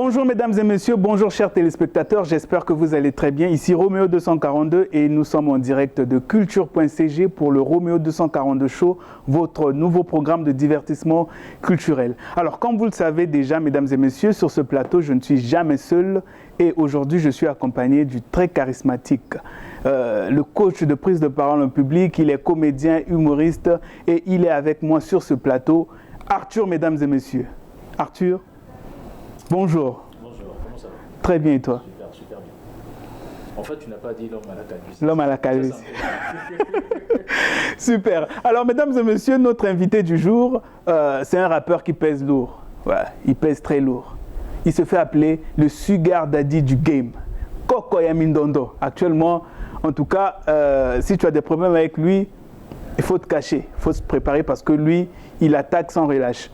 Bonjour mesdames et messieurs, bonjour chers téléspectateurs, j'espère que vous allez très bien. Ici Roméo 242 et nous sommes en direct de culture.cg pour le Roméo 242 Show, votre nouveau programme de divertissement culturel. Alors comme vous le savez déjà mesdames et messieurs, sur ce plateau je ne suis jamais seul et aujourd'hui je suis accompagné du très charismatique, le coach de prise de parole en public, il est comédien, humoriste et il est avec moi sur ce plateau, Arthur mesdames et messieurs. Arthur. Bonjour. Bonjour, comment ça va? Très bien et toi? Super, super bien. En fait, tu n'as pas dit l'homme à la calvitie. L'homme à la calvitie. Super. Alors, mesdames et messieurs, notre invité du jour, c'est un rappeur qui pèse lourd. Ouais, il pèse très lourd. Il se fait appeler le Sugar Daddy du game. Kokoya Mindondo. Actuellement, en tout cas, si tu as des problèmes avec lui, il faut te cacher, il faut se préparer parce que lui, il attaque sans relâche.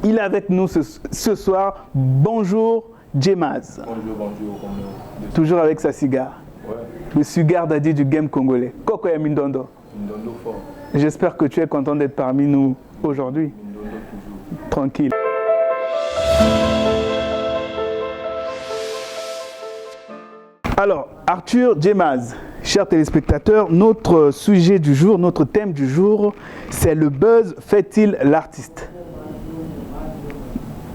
Il est avec nous ce soir. Bonjour, Djemaz. Bonjour. Toujours avec sa cigare. Ouais. Le Sugar Daddy du game congolais. Kokoya Mindondo. Mindondo fort. J'espère que tu es content d'être parmi nous aujourd'hui. Mindondo toujours. Tranquille. Alors, Arthur Djemaz, chers téléspectateurs, notre sujet du jour, notre thème du jour, c'est le buzz fait-il l'artiste?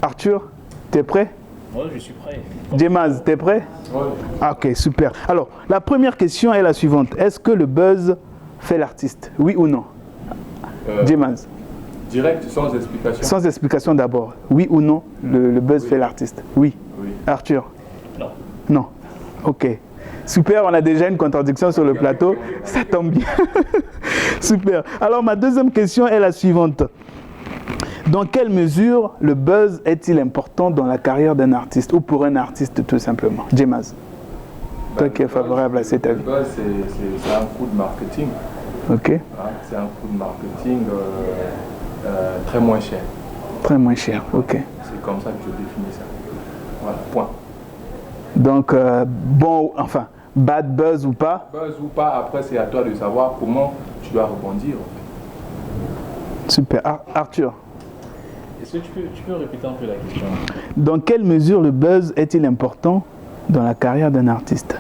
Arthur, tu es prêt? Moi, je suis prêt. Djemaz, tu es prêt? Ouais. Ah, ok, super. Alors, la première question est la suivante. Est-ce que le buzz fait l'artiste? Oui ou non? Djemaz. Direct, sans explication. Sans explication d'abord. Oui ou non, le buzz fait l'artiste? Oui. Oui. Arthur? Non. Non. Ok. Super, on a déjà une contradiction sur le plateau. Ça tombe bien. Super. Alors, ma deuxième question est la suivante. Dans quelle mesure le buzz est-il important dans la carrière d'un artiste ou pour un artiste tout simplement? Djemaz, toi qui es favorable à cet avis. Le buzz, c'est un coup de marketing. Ok. Hein, c'est un coup de marketing très moins cher. Très moins cher, ok. C'est comme ça que je définis ça. Voilà, point. Donc, bon, enfin, bad buzz ou pas? Buzz ou pas, après c'est à toi de savoir comment tu dois rebondir. Super. Arthur, Est-ce que tu peux répéter un peu la question? dans quelle mesure le buzz est-il important dans la carrière d'un artiste?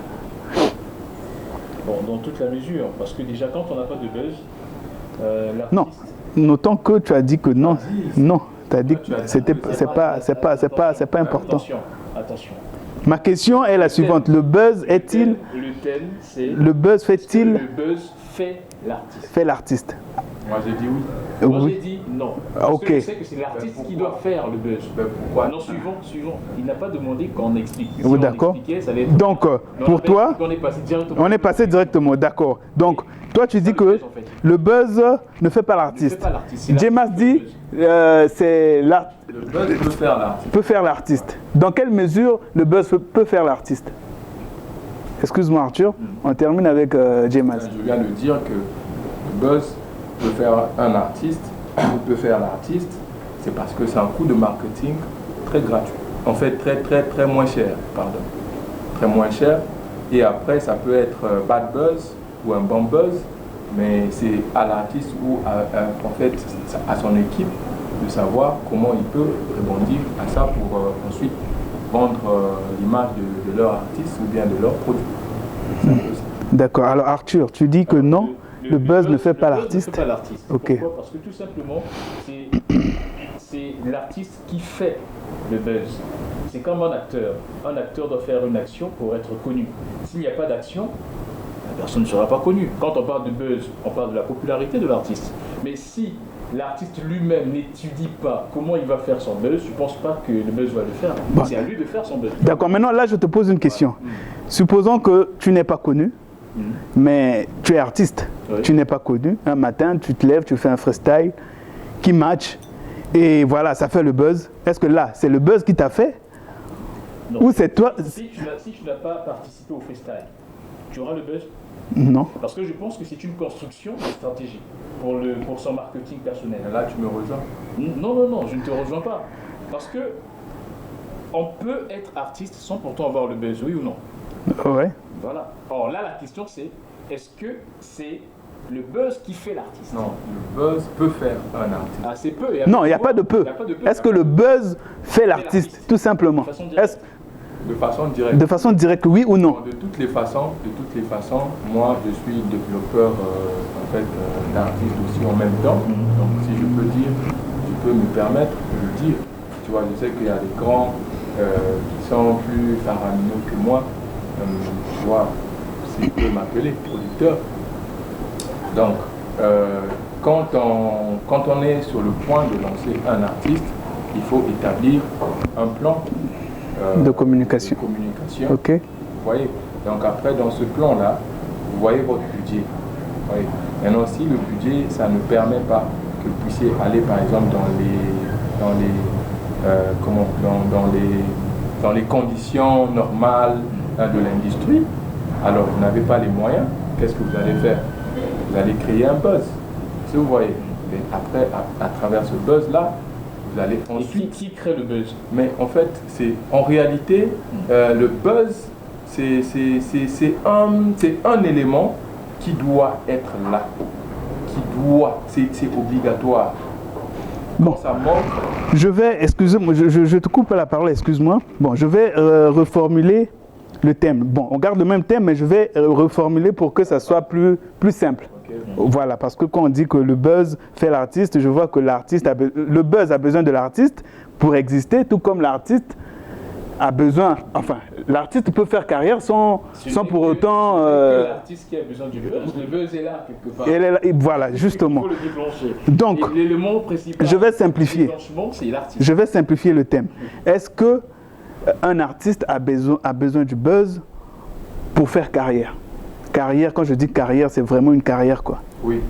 Bon, dans toute la mesure, parce que déjà, quand on n'a pas de buzz, l'artiste... Non. Notons que tu as dit que non. Non. Tu as dit que c'est pas important. Attention. Ma question est la suivante. Le buzz est-il... Le thème, c'est... Le buzz fait-il... Le buzz fait l'artiste. Fait l'artiste. Moi j'ai dit oui. Moi Oui. j'ai dit non. Parce Ok. que je sais que c'est l'artiste qui doit faire le buzz. Ben, pourquoi? Non, suivant. Il n'a pas demandé qu'on explique. Si Oui, on d'accord. expliquait, ça allait être... Donc, Mais on pour a toi, on est passé directement. on est passé directement, d'accord. Donc, toi, tu dis que le buzz ne fait pas l'artiste. pas l'artiste, c'est Djemaz l'artiste qui dit c'est Le buzz peut faire l'artiste. peut faire l'artiste. Dans quelle mesure le buzz peut faire l'artiste? Excuse-moi Arthur, on termine avec Djemaz. Je viens de dire que le buzz peut faire un artiste, peut faire l'artiste, c'est parce que c'est un coup de marketing très gratuit. En fait, très moins cher, pardon. Très moins cher. Et après, ça peut être bad buzz ou un bon buzz, mais c'est à l'artiste ou en fait à son équipe de savoir comment il peut rebondir à ça pour ensuite vendre l'image de leur artiste ou bien de leur produit. C'est un peu ça. D'accord, alors Arthur, tu dis que non, le buzz ne fait pas le buzz l'artiste. ne fait pas l'artiste. Ok. Pourquoi? Parce que tout simplement, c'est l'artiste qui fait le buzz. C'est comme un acteur. Un acteur doit faire une action pour être connu. S'il n'y a pas d'action, la personne ne sera pas connue. Quand on parle de buzz, on parle de la popularité de l'artiste. Mais si l'artiste lui-même n'étudie pas comment il va faire son buzz, je ne pense pas que le buzz va le faire. Bon. C'est à lui de faire son buzz. D'accord, maintenant là je te pose une question. Supposons que tu n'es pas connu, mais tu es artiste. Oui. Tu n'es pas connu. Un matin, tu te lèves, tu fais un freestyle qui match et voilà, ça fait le buzz. Est-ce que là, c'est le buzz qui t'a fait? Non. Ou c'est toi? Si tu n'as pas participé au freestyle, tu auras le buzz. Non. Parce que je pense que c'est une construction de stratégie pour son marketing personnel. Et là, tu me rejoins. Non, je ne te rejoins pas. Parce que on peut être artiste sans pourtant avoir le buzz, oui ou non? Ouais. Voilà. Or là, la question c'est, est-ce que c'est le buzz qui fait l'artiste. Non, le buzz peut faire un artiste. Ah, c'est peu. Non, il n'y a pas de peu. Est-ce que le buzz fait l'artiste, tout simplement? De façon directe. De façon directe, oui ou non? De toutes les façons, moi je suis développeur d'artistes aussi en même temps. Donc si je peux dire, je peux me permettre de le dire. Tu vois, je sais qu'il y a des grands qui sont plus faramineux que moi. Tu vois, s'ils peuvent m'appeler producteur. Donc, quand on est sur le point de lancer un artiste, il faut établir un plan de communication. Ok. Vous voyez. Donc après, dans ce plan-là, vous voyez votre budget. Vous voyez. Maintenant, si le budget, ça ne permet pas que vous puissiez aller, par exemple, dans les conditions normales de l'industrie, alors vous n'avez pas les moyens, qu'est-ce que vous allez faire? Vous allez créer un buzz. Si vous voyez. Et après, à travers ce buzz-là, vous allez ensuite... Et qui crée le buzz? Mais en fait, en réalité, le buzz, c'est un élément qui doit être là. C'est obligatoire. Bon, ça manque. Je vais, excusez-moi, je te coupe la parole, excuse-moi. Bon, je vais reformuler le thème. Bon, on garde le même thème, mais je vais reformuler pour que ça soit plus simple. Voilà, parce que quand on dit que le buzz fait l'artiste, je vois que le buzz a besoin de l'artiste pour exister, tout comme l'artiste a besoin, enfin, l'artiste peut faire carrière sans pour autant... l'artiste qui a besoin du buzz, le buzz est là quelque part. Voilà, justement. Il faut le déclencher. Donc, l'élément principal, je vais simplifier. C'est l'artiste. Je vais simplifier le thème. Est-ce qu'un artiste a besoin du buzz pour faire carrière? Carrière, quand je dis carrière, c'est vraiment une carrière, quoi. Oui.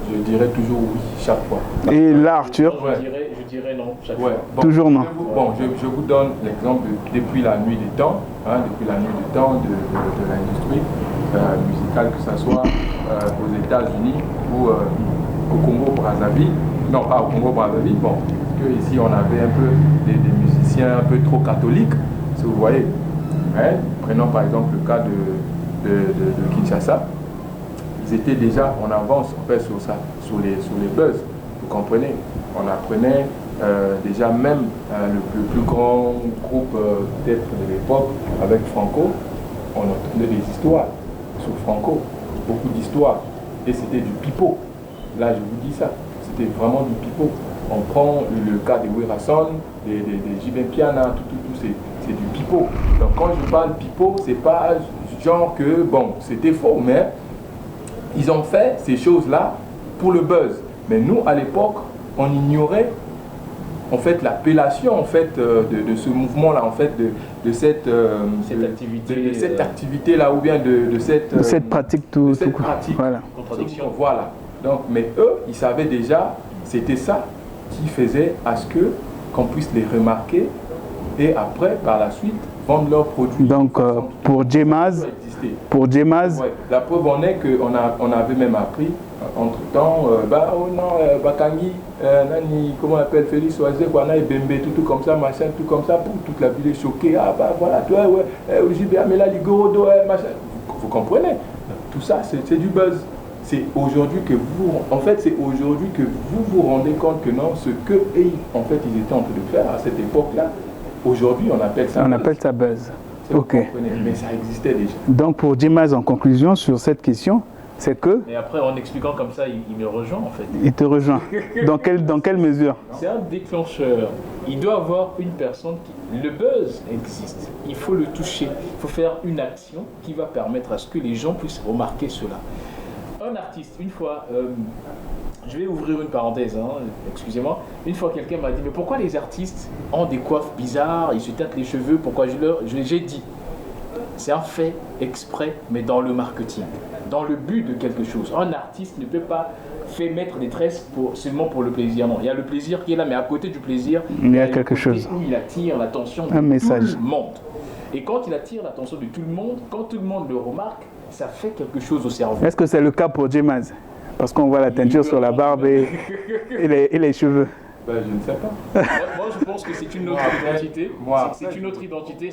Je dirais toujours oui, chaque fois. Et là, Arthur? Je dirais non, chaque fois. Bon, toujours non. Je vous donne l'exemple depuis la nuit des temps, depuis la nuit des temps de l'industrie musicale, que ce soit aux États-Unis ou au Congo-Brazzaville. Non, pas au Congo-Brazzaville, bon, parce qu'ici on avait un peu des musiciens un peu trop catholiques, si vous voyez. Ouais. Prenons par exemple le cas de Kinshasa. Ils étaient déjà en avance en fait sur ça, sur les buzz. Vous comprenez? On apprenait déjà même le plus grand groupe peut-être de l'époque avec Franco. On entendait des histoires sur Franco, beaucoup d'histoires. Et c'était du pipeau. Là je vous dis ça, c'était vraiment du pipeau. On prend le cas des Werason, des J.B. Piana, tout c'est du pipeau. Donc quand je parle pipeau, c'est pas genre que, bon, c'était faux, mais ils ont fait ces choses-là pour le buzz. Mais nous, à l'époque, on ignorait en fait l'appellation en fait de ce mouvement-là, en fait de cette activité-là, ou bien de cette pratique Voilà. Contradiction. Voilà. Donc, mais eux, ils savaient déjà, c'était ça qui faisait à ce qu'on puisse les remarquer et après, par la suite, vendre leurs produits. Donc, pour J-Maz, ouais, la preuve en est qu'on avait même appris, entre-temps, Bakangi, Nani, comment on appelle, Félix Oazé, Kwana et Bembe, tout comme ça, machin, tout comme ça, pour toute la ville est choquée. Ah bah voilà, toi, ouais, J.B. Amela, Ligorodo, machin. Vous comprenez? Tout ça, c'est du buzz. C'est aujourd'hui que vous vous rendez compte que non, ce que en fait ils étaient en train de faire à cette époque-là, aujourd'hui on appelle ça buzz. Ok. Mais ça existait déjà. Donc pour J-Maz, en conclusion sur cette question, c'est que... Et après en expliquant comme ça, il me rejoint en fait. Il te rejoint. Dans quelle mesure? C'est un déclencheur. Il doit avoir une personne qui... Le buzz existe. Il faut le toucher. Il faut faire une action qui va permettre à ce que les gens puissent remarquer cela. Un artiste, une fois, je vais ouvrir une parenthèse, excusez-moi, une fois quelqu'un m'a dit, mais pourquoi les artistes ont des coiffes bizarres, ils se tâtent les cheveux, pourquoi j'ai dit, c'est un fait exprès, mais dans le marketing, dans le but de quelque chose. Un artiste ne peut pas faire mettre des tresses seulement pour le plaisir, non, il y a le plaisir qui est là, mais à côté du plaisir, il y a quelque chose. Où il attire l'attention de tout le monde. Et quand il attire l'attention de tout le monde, quand tout le monde le remarque, ça fait quelque chose au cerveau. Est-ce que c'est le cas pour J-Maz? Parce qu'on voit la teinture sur la barbe et les cheveux. Je ne sais pas. Moi, je pense que c'est une autre identité. C'est une autre identité.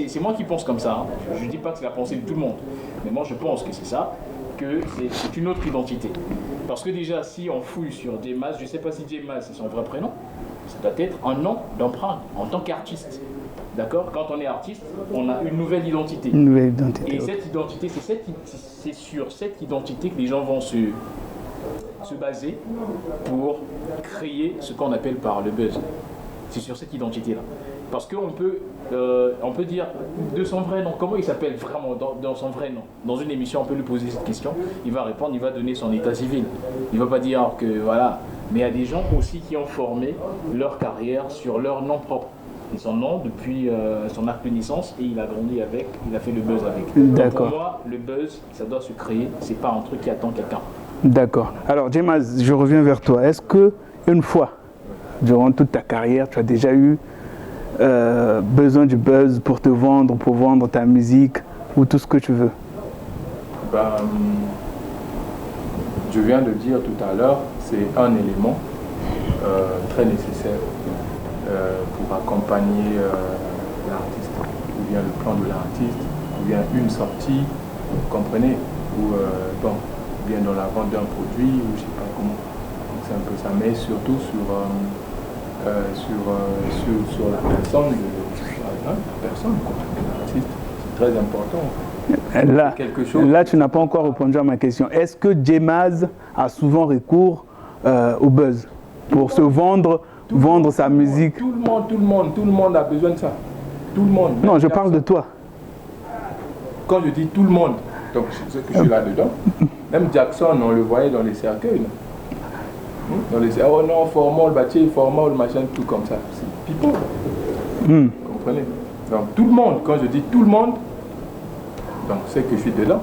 C'est moi qui pense comme ça. Je ne dis pas que c'est la pensée de tout le monde. Mais moi, je pense que c'est ça. que c'est une autre identité. Parce que déjà, si on fouille sur J-Maz, je ne sais pas si J-Maz c'est son vrai prénom, ça doit être un nom d'emprunt en tant qu'artiste. D'accord? Quand on est artiste, on a une nouvelle identité. Une nouvelle identité. Et cette identité, c'est sur cette identité que les gens vont se baser pour créer ce qu'on appelle par le buzz. C'est sur cette identité-là. Parce qu'on peut dire de son vrai nom, comment il s'appelle vraiment dans son vrai nom. Dans une émission, on peut lui poser cette question, il va répondre, il va donner son état civil. Il ne va pas dire que voilà. Mais il y a des gens aussi qui ont formé leur carrière sur leur nom propre. Et son nom depuis son acte de naissance, et il a grandi avec, il a fait le buzz avec. D'accord. Donc pour moi, le buzz, ça doit se créer, c'est pas un truc qui attend quelqu'un. D'accord. Alors, J-Maz, je reviens vers toi. Est-ce que une fois, durant toute ta carrière, tu as déjà eu besoin du buzz pour te vendre, pour vendre ta musique ou tout ce que tu veux? Je viens de dire tout à l'heure, c'est un élément très nécessaire pour accompagner l'artiste, ou bien le plan de l'artiste, ou bien une sortie, vous comprenez, ou bien dans la vente d'un produit, ou je ne sais pas comment. Donc c'est un peu ça, mais surtout sur la personne de l'artiste, c'est très important. Là, tu n'as pas encore répondu à ma question. Est-ce que J-Maz a souvent recours au buzz pour se vendre sa musique? Tout le monde a besoin de ça. Tout le monde. Non, je parle de toi. Quand je dis tout le monde, donc c'est que je suis là-dedans. Même Jackson, on le voyait dans les cercueils. Oh non, formal, bâti, formal, machin, tout comme ça. C'est people. Vous comprenez? Donc tout le monde, quand je dis tout le monde, donc c'est que je suis dedans.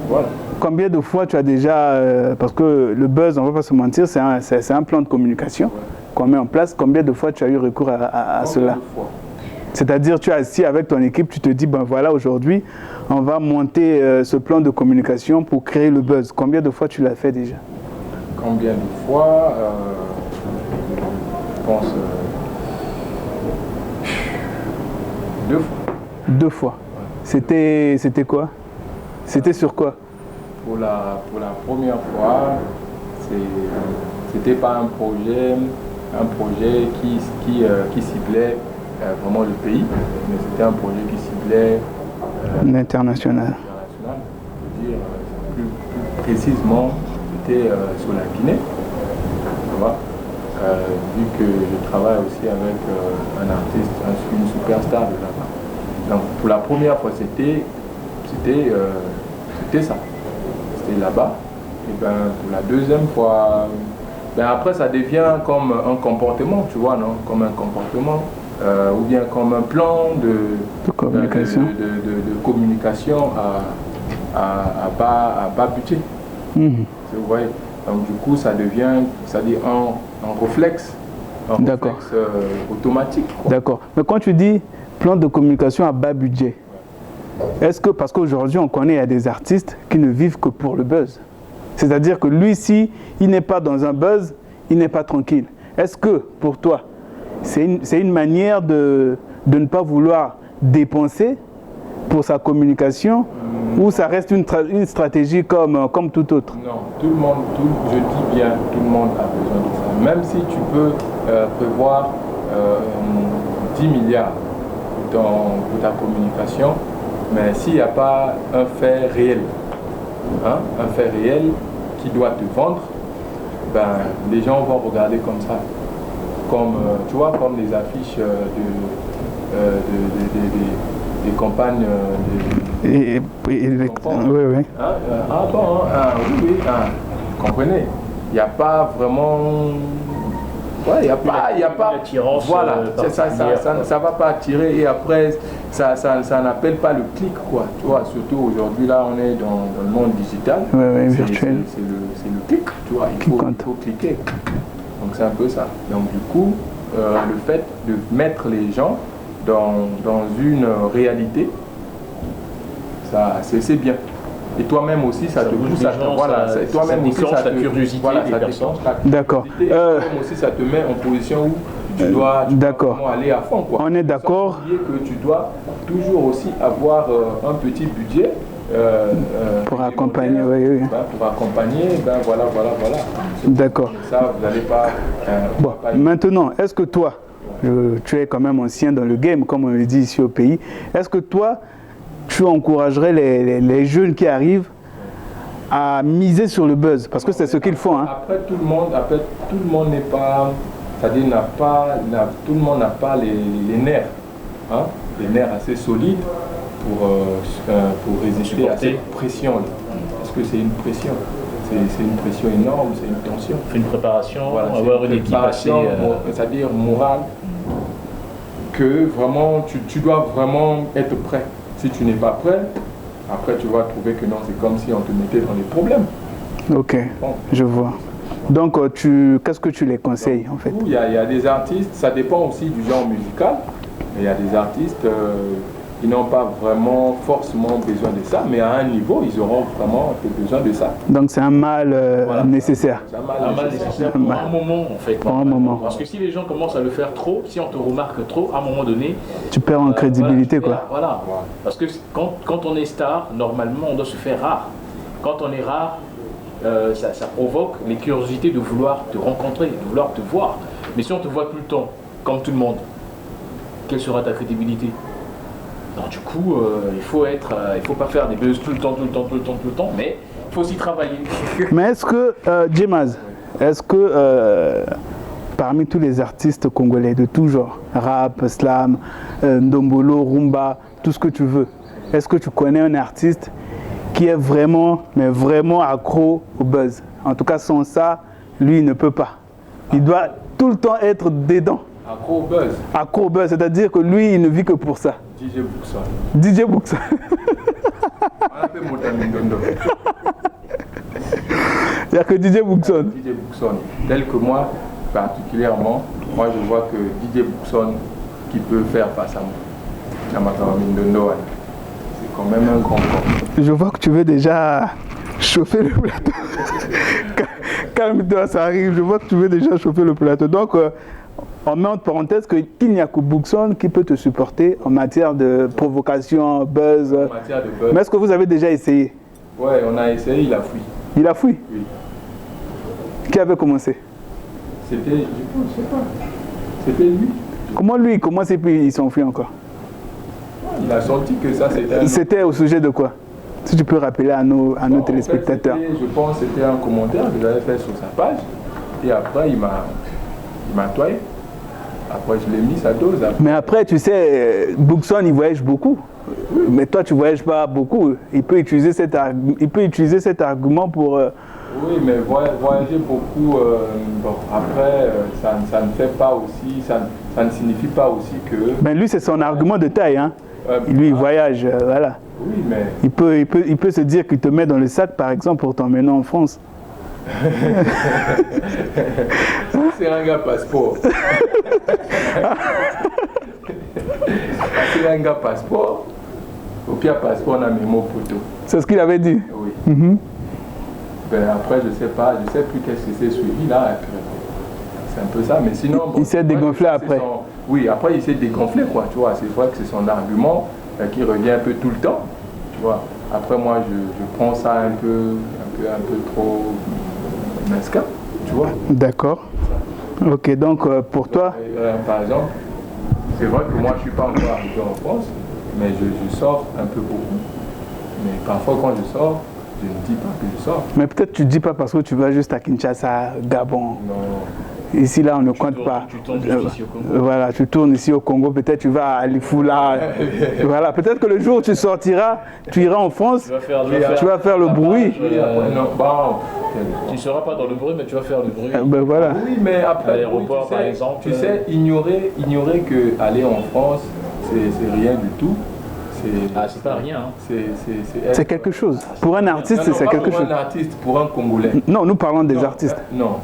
Voilà. Combien de fois tu as déjà, parce que le buzz, on ne va pas se mentir, c'est un plan de communication qu'on met en place. Combien de fois tu as eu recours à cela? C'est-à-dire, tu es assis avec ton équipe, tu te dis, ben voilà, aujourd'hui, on va monter ce plan de communication pour créer le buzz. Combien de fois tu l'as fait déjà? Combien de fois Je pense 2 fois. 2 fois. Ouais. C'était quoi? C'était sur quoi? Pour la première fois, c'était pas un projet qui ciblait vraiment le pays, mais c'était un projet qui ciblait l'international. Je veux dire, plus précisément, c'était sur la Guinée. Tu vois, vu que je travaille aussi avec un artiste, une superstar de là-bas. Donc pour la première fois, c'était ça. C'était là-bas. Et ben pour la deuxième fois, après ça devient comme un comportement, tu vois, non? Comme un comportement. Ou bien comme un plan de communication à bas budget. Vous voyez. Donc du coup ça devient, c'est-à-dire un réflexe automatique. D'accord. Mais quand tu dis plan de communication à bas budget, est-ce que, parce qu'aujourd'hui on connaît, il y a des artistes qui ne vivent que pour le buzz. C'est-à-dire que lui, si il n'est pas dans un buzz, il n'est pas tranquille. Est-ce que pour toi, c'est une manière de ne pas vouloir dépenser pour sa communication ou ça reste une stratégie comme tout autre? Non, tout le monde, je dis bien, tout le monde a besoin de ça. Même si tu peux prévoir 10 milliards pour ta communication, mais s'il n'y a pas un fait réel, un fait réel qui doit te vendre, ben, les gens vont regarder comme ça. Comme, tu vois, comme les affiches des campagnes oui. Oui, vous comprenez, il n'y a pas vraiment... Ouais, il n'y a pas... Voilà, ça ne va pas attirer et après, ça n'appelle pas le clic, quoi. Tu vois, surtout aujourd'hui, là, on est dans le monde digital. Oui, virtuel. C'est le clic, tu vois, il faut cliquer. Donc c'est un peu ça. Donc du coup, le fait de mettre les gens dans une réalité, c'est bien. Et toi-même aussi, ça te pousse à toi-même aussi, ça te curiosité des personnes. D'accord. Toi-même aussi, ça te met en position où tu dois vraiment aller à fond, quoi. On est d'accord. Sans oublier que tu dois toujours aussi avoir un petit budget Pour accompagner, oui. Pour accompagner, voilà. D'accord. Ça, vous n'allez pas... Bon, maintenant, est-ce que toi, tu es quand même ancien dans le game, comme on le dit ici au pays, est-ce que toi, tu encouragerais les jeunes qui arrivent à miser sur le buzz? Parce que c'est ce qu'ils font. Hein. Après, tout le monde n'est pas... C'est-à-dire, tout le monde n'a pas les nerfs. Hein, les nerfs assez solides pour résister à cette pression-là. Parce que c'est une pression. C'est une pression énorme, c'est une tension. Une préparation, voilà, avoir une équipe assez... c'est-à-dire morale, que vraiment, tu dois vraiment être prêt. Si tu n'es pas prêt, après tu vas trouver que non, c'est comme si on te mettait dans les problèmes. Ok, bon. Je vois. Donc, qu'est-ce que tu les conseilles en fait? Il y a des artistes, ça dépend aussi du genre musical. Il y a des artistes qui n'ont pas vraiment forcément besoin de ça, mais à un niveau, ils auront vraiment besoin de ça. Donc c'est un mal voilà. Nécessaire. C'est un mal nécessaire pour un moment en fait. Pour un moment. Parce que si les gens commencent à le faire trop, si on te remarque trop, à un moment donné... Tu perds en crédibilité quoi. Voilà. Parce que quand on est star, normalement on doit se faire rare. Quand on est rare, ça provoque les curiosités de vouloir te rencontrer, de vouloir te voir. Mais si on te voit tout le temps, comme tout le monde, quelle sera ta crédibilité? Donc du coup, il faut pas faire des buzz tout le temps, mais il faut aussi travailler. Mais est-ce que, Djemaz, est-ce que parmi tous les artistes congolais de tout genre, rap, slam, ndombolo, rumba, tout ce que tu veux, est-ce que tu connais un artiste qui est vraiment, mais vraiment accro au buzz? En tout cas, sans ça, lui, il ne peut pas. Il doit tout le temps être dedans. Accro au buzz. Accro au buzz, c'est-à-dire que lui, il ne vit que pour ça. DJ Boukson. DJ Boukson. C'est-à-dire que DJ Boukson. DJ Boukson. Tel que moi, particulièrement, moi je vois que DJ Boukson qui peut faire face à moi. C'est quand même un grand corps. Je vois que tu veux déjà chauffer le plateau. Calme-toi, ça arrive. Je vois que tu veux déjà chauffer le plateau. Donc, on met entre parenthèses qu'il n'y a que Boukson qui peut te supporter en matière de provocation, buzz. En matière de buzz. Mais est-ce que vous avez déjà essayé? Ouais, on a essayé, il a fui. Il a fui? Oui. Qui avait commencé? C'était, je ne sais pas. C'était lui. Comment lui, comment c'est puis il s'enfuit encore? Il a senti que ça c'était... C'était au sujet de quoi? Si tu peux rappeler à nos téléspectateurs. En fait, je pense que c'était un commentaire que j'avais fait sur sa page. Et après, il m'a toyé. Après, je l'ai mis sa dose. Après. Mais après, tu sais, Boukson, il voyage beaucoup. Oui. Mais toi, tu ne voyages pas beaucoup. Il peut utiliser cet argument pour... Oui, mais voyager beaucoup, bon, après, ça ne fait pas aussi... Ça ne signifie pas aussi que... Mais lui, c'est son argument de taille. Hein. Lui, il voyage, voilà. Oui, mais... Il peut se dire qu'il te met dans le sac, par exemple, pour t'emmener en France. C'est un gars passeport. C'est un gars passeport. Au pire passeport, on a mis mon poteau. C'est ce qu'il avait dit? Oui. Ben, après, je sais plus qu'est-ce que c'est suivi là. C'est un peu ça, mais sinon... Bon, il s'est dégonflé après. Oui, après il s'est dégonflé, quoi, tu vois. C'est vrai que c'est son argument qui revient un peu tout le temps, tu vois. Après, moi, je prends ça un peu trop mesquin, tu vois. D'accord. Ok, donc pour toi... par exemple, c'est vrai que moi, je ne suis pas encore arrivé en France, mais je sors un peu beaucoup. Mais parfois, quand je sors, je ne dis pas que je sors. Mais peut-être tu ne dis pas parce que tu vas juste à Kinshasa, Gabon. Non. Ici, là, on ne compte pas. Tu tournes ici au Congo. Voilà, tu tournes ici au Congo. Peut-être tu vas à Lifula. Voilà, peut-être que le jour où tu sortiras, tu iras en France, tu vas faire le bruit. Non, bon. Tu ne seras pas dans le bruit, mais tu vas faire le bruit. Ben voilà. Oui, mais après, à l'aéroport, par exemple. Tu sais, ignorer que aller en France, c'est rien du tout. C'est pas rien. Hein. C'est quelque chose. Pour un artiste, c'est quelque chose. Pour un artiste, pour un Congolais. Non, nous parlons des artistes. Non.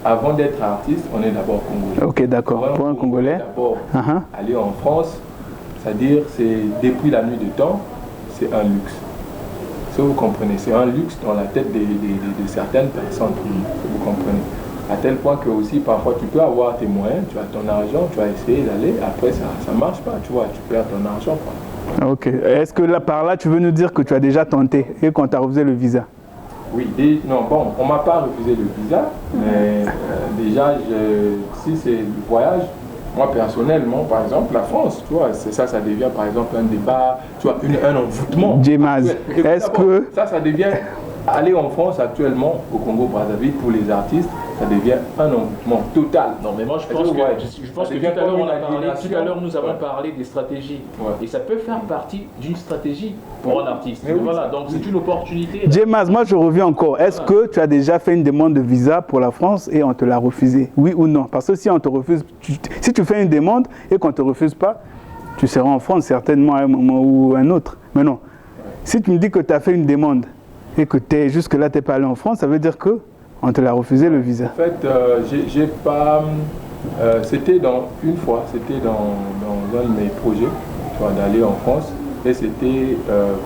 Avant d'être artiste, on est d'abord Congolais. Ok, d'accord. Pour un Congolais. D'abord, aller en France, c'est-à-dire, c'est depuis la nuit du temps, c'est un luxe. Ça, vous comprenez, c'est un luxe dans la tête de certaines personnes. Vous comprenez. À tel point que aussi, parfois, tu peux avoir tes moyens, tu as ton argent, tu vas essayer d'aller, après, ça ne marche pas, tu vois, tu perds ton argent, quoi. Ok. Est-ce que là, par là, tu veux nous dire que tu as déjà tenté et qu'on t'a refusé le visa? Oui, non, bon, on ne m'a pas refusé le visa, mais déjà, si c'est le voyage, moi personnellement, par exemple, la France, tu vois, ça devient par exemple un débat, tu vois, un envoûtement. Djemaz, est-ce que... Ça devient, aller en France actuellement, au Congo-Brazzaville, pour les artistes, ça devient un envoûtement total. Non, mais moi je pense que tout à l'heure nous avons parlé des stratégies. Ouais. Et ça peut faire partie d'une stratégie pour un artiste. Mais voilà, donc c'est une opportunité. Djemaz, moi je reviens encore. Est-ce que tu as déjà fait une demande de visa pour la France et on te l'a refusé? Oui ou non? Parce que si on te refuse, si tu fais une demande et qu'on ne te refuse pas, tu seras en France certainement à un moment ou un autre. Mais non. Si tu me dis que tu as fait une demande et que jusque-là tu n'es pas allé en France, ça veut dire que on te l'a refusé le visa. En fait, j'ai pas. C'était une fois, c'était dans un de mes projets, d'aller en France, et c'était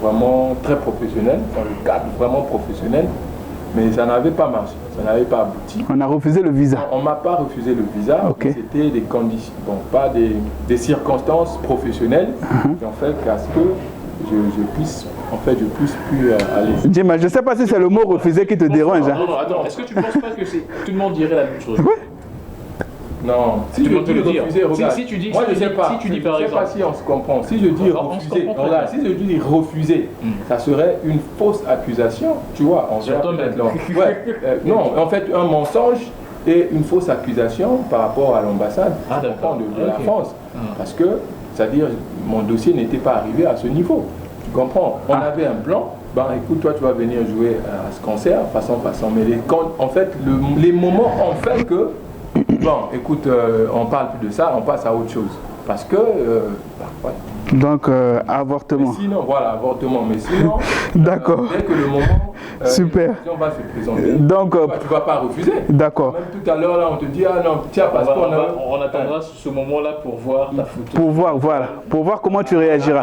vraiment très professionnel, dans le cadre vraiment professionnel, mais ça n'avait pas marché, ça n'avait pas abouti. On a refusé le visa. On ne m'a pas refusé le visa, okay. C'était des conditions, bon, pas des circonstances professionnelles, qui ont fait qu'à ce que je puisse plus aller. Djemaz, je ne sais pas si c'est le mot refusé qui te dérange. Non, attends, est-ce que tu ne penses pas que tout le monde dirait la même chose? Oui. Non, si je dis refuser, regarde, si tu dis, moi je ne sais pas, si tu dis par je ne sais exemple, pas si on se comprend. Si je dis refuser, regarde, si je dis refuser, ça serait une fausse accusation, tu vois, non, en fait, un mensonge et une fausse accusation par rapport à l'ambassade de la France. Parce que, c'est-à-dire, mon dossier n'était pas arrivé à ce niveau. Tu comprends? On avait un plan. Ben écoute, toi tu vas venir jouer à ce concert, façon. Mais en fait, les moments ont fait que, bon, écoute, on parle plus de ça, on passe à autre chose. Parce que, ouais. Donc, avortement. Mais sinon, voilà, avortement. Mais sinon, d'accord. Dès que le moment super. On va se présenter. Donc, tu ne vas pas refuser. D'accord. Même tout à l'heure, là, on te dit, ah non, tiens, parce qu'on on attendra ce moment-là pour voir ta photo. Pour voir, voilà. Pour voir comment tu réagiras.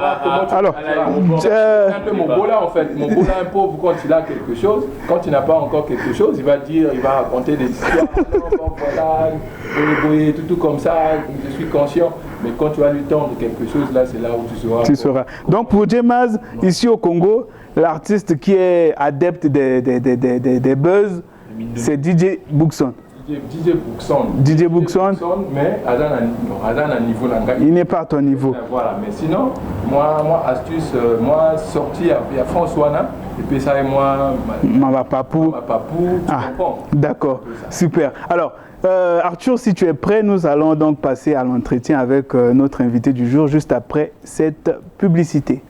Alors, un peu mon beau là, en fait. Mon beau là, un pauvre, quand il a quelque chose, quand il n'a pas encore quelque chose, il va raconter des histoires. Non, voilà, tout comme ça, je suis conscient. Mais quand tu vas lui tendre quelque chose, là, c'est là où tu seras. Donc, pour Djemaz, ici au Congo, l'artiste qui est adepte des buzz, c'est DJ Bookson. DJ Bookson. Mais à niveau là. Il n'est pas à ton niveau. Voilà, mais sinon, moi astuce, moi sorti, il y a François, et puis ça et moi, Mama Papou. tu comprends. D'accord, super. Alors, Arthur, si tu es prêt, nous allons donc passer à l'entretien avec notre invité du jour, juste après cette publicité.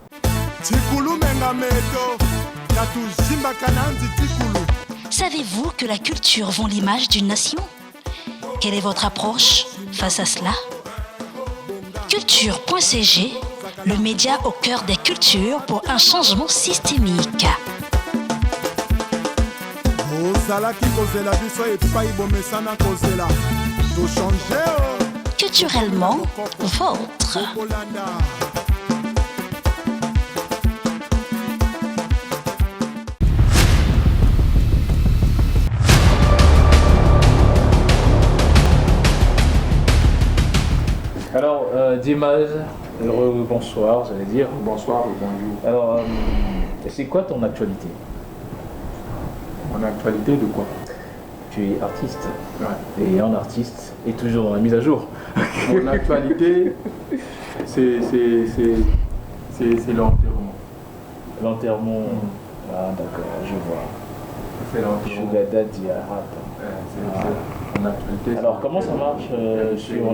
Savez-vous que la culture vend l'image d'une nation? Quelle est votre approche face à cela? Culture.cg, le média au cœur des cultures pour un changement systémique. Culturellement vôtre. Alors, Djemaz, bonsoir, j'allais dire. Bonsoir et bonjour. Alors, c'est quoi ton actualité? Mon actualité de quoi? Tu es artiste. Ouais. Et un artiste est toujours dans la mise à jour. Mon actualité, c'est l'enterrement. L'enterrement. Ah, d'accord, je vois. C'est l'enterrement. Sugar Daddy Arap. C'est mon actualité. Alors, comment ça marche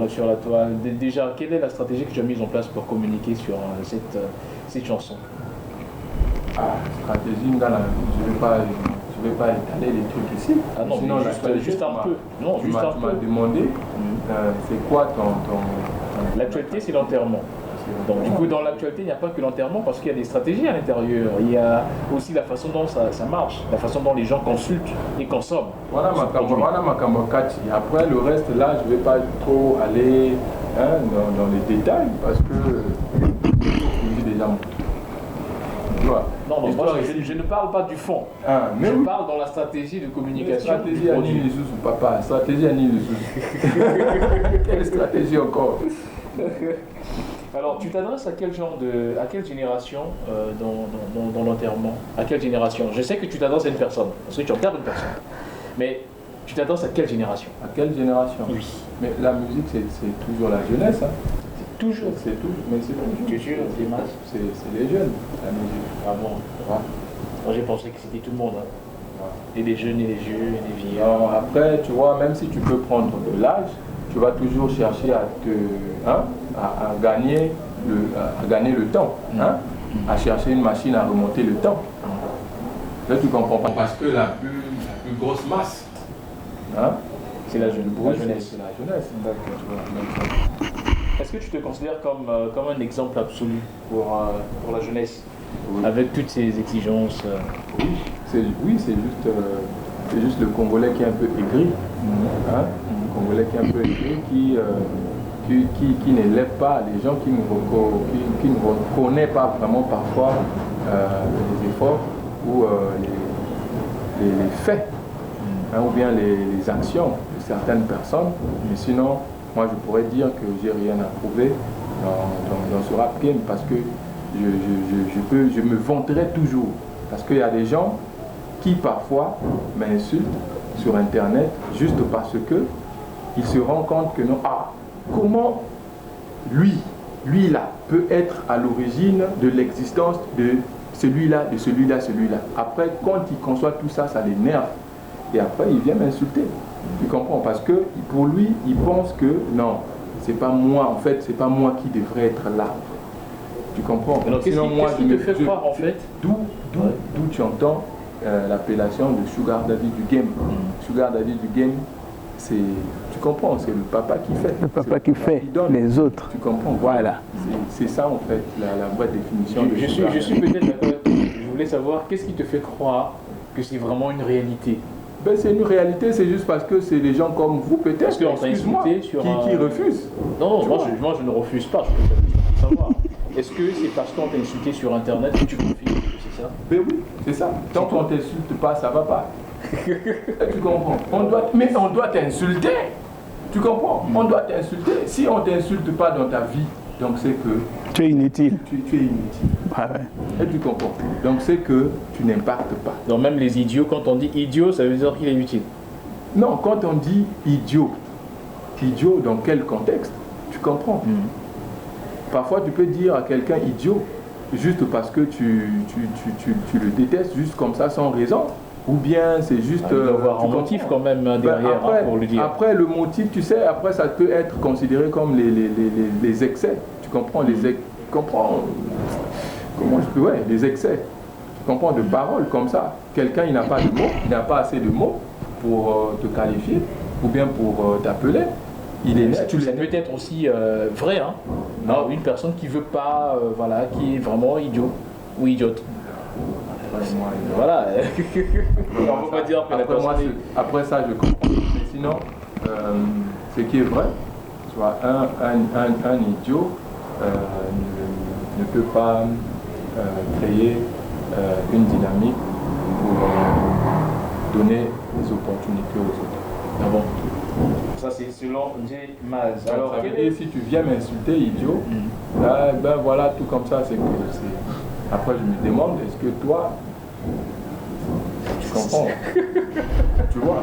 sur la toile? Déjà, quelle est la stratégie que tu as mise en place pour communiquer sur cette chanson? Stratégie, je ne vais pas étaler les trucs ici. Ah non, sinon, juste un peu. Non, tu m'as demandé, c'est quoi ton... L'actualité, c'est l'enterrement. Donc du coup, dans l'actualité, il n'y a pas que l'enterrement parce qu'il y a des stratégies à l'intérieur. Il y a aussi la façon dont ça marche, la façon dont les gens consultent et consomment. Voilà ma kambokati. Après, le reste, là, je ne vais pas trop aller dans les détails parce que je dis déjà... Non, moi, je ne parle pas du fond. Mais je parle dans la stratégie de communication. Stratégie à Nil Lisusu, papa. Stratégie à Nil Lisusu. Quelle stratégie encore? Alors, tu t'adresses à quel genre de, à quelle génération dans l'enterrement? À quelle génération? Je sais que tu t'adresses à une personne, parce que tu enterres une personne. Mais tu t'adresses à quelle génération? À quelle génération? Oui. Mais la musique, c'est toujours la jeunesse. Hein. Toujours. C'est tout, mais c'est toujours. Tu es sûr, c'est mal. C'est les jeunes, la musique. Ah bon? Ouais. Moi, j'ai pensé que c'était tout le monde. Hein. Ouais. Et les jeunes, et les vieux, et les vieilles. Alors, après, tu vois, même si tu peux prendre de l'âge, tu vas toujours chercher à gagner le temps, hein, à chercher une machine à remonter le temps. Là, tu comprends pas. Parce que la plus grosse masse, hein, C'est la jeunesse. C'est la jeunesse. Est-ce que tu te considères comme un exemple absolu pour la jeunesse, Oui. avec toutes ces exigences Oui, c'est juste le Congolais qui est un peu aigri. Hein? Le Congolais qui est un peu aigri, qui n'élève pas les gens, qui ne reconnaît pas vraiment parfois les efforts ou les faits, hein, ou bien les actions de certaines personnes. Mais sinon, moi je pourrais dire que j'ai rien à prouver dans ce rap game, parce que je me vanterai toujours. Parce qu'il y a des gens qui parfois m'insultent sur internet juste parce que ils se rendent compte que non, comment lui là peut être à l'origine de l'existence de celui-là, de celui-là, celui-là. Après, quand il conçoit tout ça, ça l'énerve. Et après, il vient m'insulter. Tu comprends? Parce que pour lui, il pense que non, c'est pas moi, en fait, c'est pas moi qui devrais être là. Tu comprends? Alors, qu'est-ce qui te fait croire, en fait? D'où tu entends l'appellation de Sugar Daddy du game. Sugar Daddy du game, c'est, tu comprends, c'est le papa qui fait. Le papa qui fait, les autres. Tu comprends? Voilà. C'est ça, en fait, la vraie définition de Sugar Je suis peut-être d'accord avec toi. Je voulais savoir, qu'est-ce qui te fait croire que c'est vraiment une réalité? Ben, c'est une réalité, c'est juste parce que c'est des gens comme vous, peut-être, Parce qu'on t'a excuse-moi, insulté sur qui refusent. Non, moi je ne refuse pas, je peux savoir. Est-ce que c'est parce qu'on t'a insulté sur internet que tu confirmes que c'est ça? Ben oui, c'est ça. Tant qu'on ne t'insulte pas, ça va pas. Tu comprends? Mais on doit t'insulter. Tu comprends? On doit t'insulter. Si on ne t'insulte pas dans ta vie, donc c'est que Tu es inutile. tu es inutile. Ah ouais. Et tu comprends? Donc c'est que tu n'impactes pas. Donc même les idiots, quand on dit idiot, ça veut dire qu'il est inutile. Non, quand on dit idiot dans quel contexte? Tu comprends? Parfois tu peux dire à quelqu'un idiot juste parce que tu le détestes, juste comme ça, sans raison. Ou bien c'est juste... Il doit y avoir un motif quand même derrière, après, pour le dire. Après, le motif, tu sais, après ça peut être considéré comme les excès. Tu comprends? Comment je peux... Ouais, les excès. Tu comprends? De paroles comme ça. Quelqu'un, il n'a pas de mots, il n'a pas assez de mots pour te qualifier ou bien pour t'appeler. Il est Ça peut être aussi vrai, hein? Non, une personne qui veut pas, voilà, qui est vraiment idiot ou idiote. Voilà. On ne va pas dire que la personne après ça, je comprends. Mais sinon, ce qui est vrai, tu vois, un idiot ne peut pas créer une dynamique pour donner des opportunités aux autres. Ah bon? Ça c'est selon J. Maz. Alors, ça veut dire, si tu viens m'insulter, idiot, là, ben voilà, tout comme ça, c'est que après je me demande, est-ce que toi, tu comprends? Tu vois?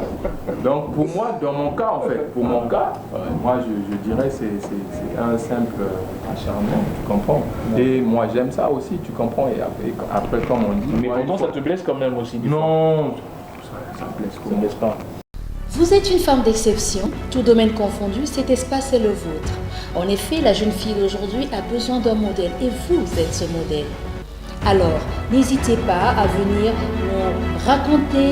Donc pour moi, dans mon cas en fait, moi je dirais c'est un simple acharnement, tu comprends? Et moi j'aime ça aussi, tu comprends? Et après comme on dit... Mais pourtant ça te blesse quand même aussi. Non, ça blesse ça ne blesse pas. Vous êtes une femme d'exception, tout domaine confondu, cet espace est le vôtre. En effet, la jeune fille d'aujourd'hui a besoin d'un modèle et vous êtes ce modèle. Alors, n'hésitez pas à venir nous raconter,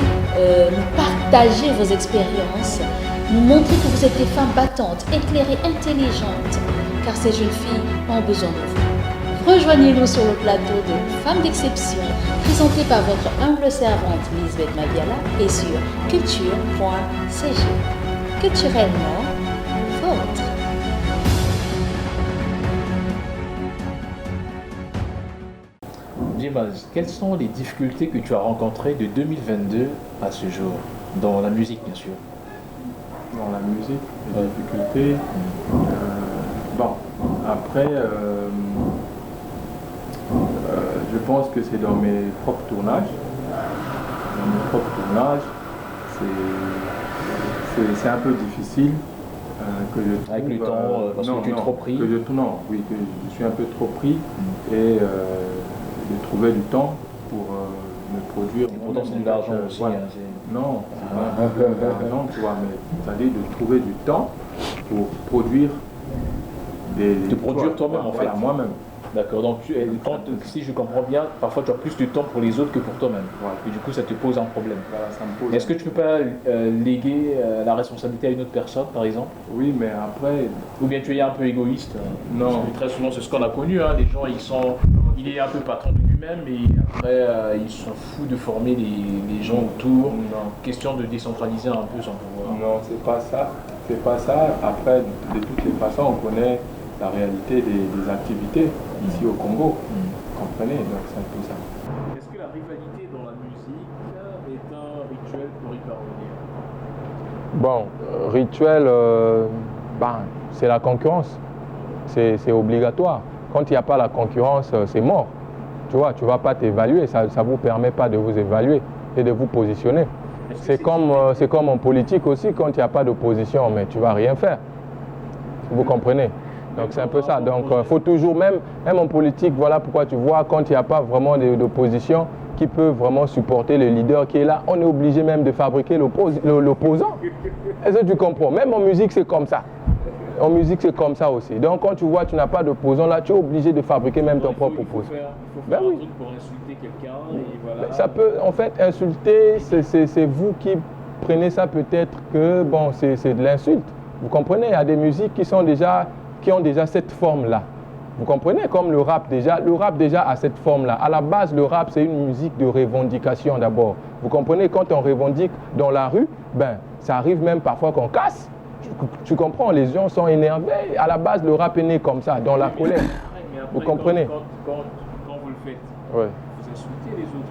nous partager vos expériences, nous montrer que vous êtes des femmes battantes, éclairées, intelligentes, car ces jeunes filles ont besoin de vous. Rejoignez-nous sur le plateau de Femmes d'exception, présenté par votre humble servante Lisbeth Mabiala et sur culture.cg. Culturellement vôtre. Jimaz, quelles sont les difficultés que tu as rencontrées de 2022 à ce jour, dans la musique bien sûr? Dans la musique, les difficultés, bon, après Après, je pense que c'est dans mes propres tournages. Dans mes propres tournages, c'est un peu difficile que je trouve... Avec le temps, parce que tu es trop pris. Que je suis un peu trop pris et de trouver du temps pour me produire. Et pourtant, c'est de l'argent aussi. Voilà. Non, c'est pas de l'argent, tu vois, mais c'est-à-dire de trouver du temps pour produire de produire toi-même en fait. Voilà, moi-même. D'accord, donc si je comprends bien, parfois tu as plus de temps pour les autres que pour toi-même. Voilà. Et du coup, ça te pose un problème. Voilà, ça me pose. Est-ce que tu peux pas léguer la responsabilité à une autre personne, par exemple? Oui, mais après... Ou bien tu es un peu égoïste? Non. Parce que très souvent, c'est ce qu'on a connu, hein, les gens, il est un peu patron de lui-même et après, ils s'en foutent de former les gens autour. Non. Question de décentraliser un peu son pouvoir. Non, c'est pas ça. C'est pas ça. Après, de toutes les façons, on connaît la réalité des activités ici au Congo. Vous comprenez? Donc c'est un peu ça. Est-ce que la rivalité dans la musique est un rituel pour y parvenir? Bon, rituel, c'est la concurrence. C'est obligatoire. Quand il n'y a pas la concurrence, c'est mort. Tu vois, tu ne vas pas t'évaluer, ça ne vous permet pas de vous évaluer et de vous positionner. C'est comme en politique aussi, quand il n'y a pas d'opposition, mais tu ne vas rien faire. Vous comprenez? Donc c'est un peu ça. Donc il faut toujours, même en politique, voilà pourquoi tu vois, quand il n'y a pas vraiment d'opposition qui peut vraiment supporter le leader qui est là, on est obligé même de fabriquer l'opposant. Est-ce que tu comprends? Même en musique, c'est comme ça. En musique, c'est comme ça aussi. Donc quand tu vois, tu n'as pas d'opposant là, tu es obligé de fabriquer même ton propre opposant. Il faut faire un truc pour insulter quelqu'un et voilà. Ça peut, en fait, insulter, c'est vous qui prenez ça peut-être que, bon, c'est de l'insulte. Vous comprenez? Il y a des musiques qui ont déjà cette forme-là. Vous comprenez? Comme le rap déjà a cette forme-là. À la base, le rap, c'est une musique de revendication d'abord. Vous comprenez? Quand on revendique dans la rue, ça arrive même parfois qu'on casse. Tu comprends? Les gens sont énervés. À la base, le rap est né comme ça, dans la colère. Mais après, vous comprenez? Quand vous le faites, ouais. Vous insultez les autres.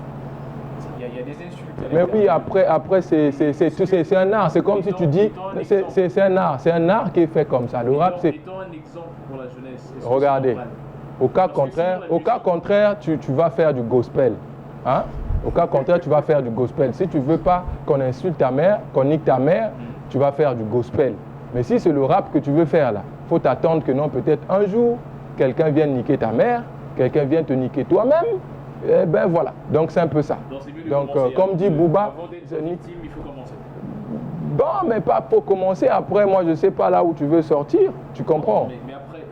Il y a des insultes. Mais oui, après c'est un art. C'est comme si tu dis, c'est un art. C'est un art qui est fait comme ça. Le rap, c'est... Mettons un exemple pour la jeunesse. Regardez, au cas contraire, tu vas faire du gospel. Hein? Au cas contraire, tu vas faire du gospel. Si tu ne veux pas qu'on insulte ta mère, qu'on nique ta mère, tu vas faire du gospel. Mais si c'est le rap que tu veux faire là, il faut t'attendre que non, peut-être un jour, quelqu'un vienne niquer ta mère, quelqu'un vienne te niquer toi-même. Et ben voilà, donc c'est un peu ça. Donc comme dit Booba, il faut commencer. Bon, mais pas pour commencer. Après, moi, je ne sais pas là où tu veux sortir. Tu comprends? Mais après, ce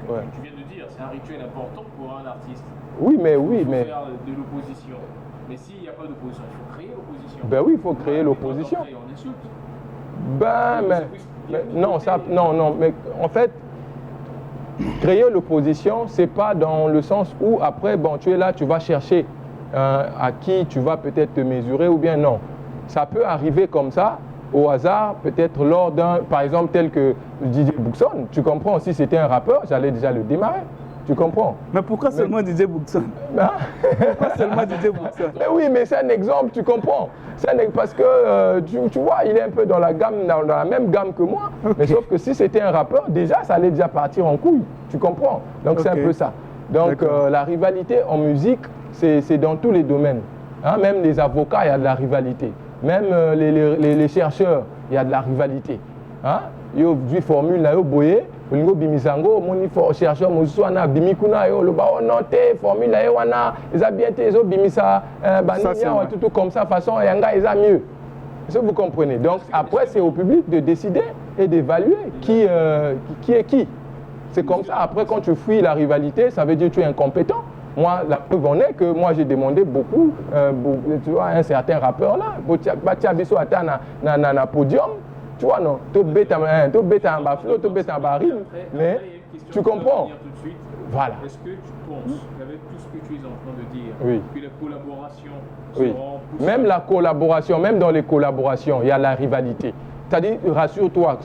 que tu viens de dire, c'est un rituel important pour un artiste. Oui, mais... Il faut faire de l'opposition. Mais s'il n'y a pas d'opposition, il faut créer l'opposition. Ben oui, il faut créer l'opposition. On insulte. Non, mais en fait, créer l'opposition, c'est pas dans le sens où après, bon, tu es là, tu vas chercher à qui tu vas peut-être te mesurer ou bien non. Ça peut arriver comme ça, au hasard, peut-être lors d'un, par exemple, tel que DJ Bookson. Tu comprends, si c'était un rappeur, j'allais déjà le démarrer. Tu comprends? Mais pourquoi seulement DJ Bookson? Pourquoi seulement DJ Bookson? Mais oui, mais c'est un exemple, tu comprends? Parce que, tu vois, il est un peu dans la même gamme que moi. Okay. Mais sauf que si c'était un rappeur, déjà, ça allait déjà partir en couille. Tu comprends? Donc c'est un peu ça. Donc la rivalité en musique, c'est dans tous les domaines. Hein? Même les avocats, il y a de la rivalité. Même les chercheurs, il y a de la rivalité. Hein? Il y a une formule, là, boyé. Olingo bimisango, moni chercheur moussoana bimikuna yo le ba noté formule là wana ils a bien été bimisa bania tout comme ça façon yanga ils a mieux. Est-ce que vous comprenez? Donc après c'est au public de décider et d'évaluer qui est qui. C'est comme ça. Après quand tu fuis la rivalité, ça veut dire que tu es incompétent. Moi, la preuve en est que moi j'ai demandé beaucoup, tu vois, un certain rappeur là, Batia Bisso Ata na podium. Tu vois, non, tu bêtes en bas flot, tu bêtes en bas rime, mais tu comprends. Voilà. Est-ce que tu penses, avec tout ce que tu es en train de dire, oui, que les collaborations seront... Même la collaboration, même dans les collaborations, il y a la rivalité. C'est-à-dire, rassure-toi,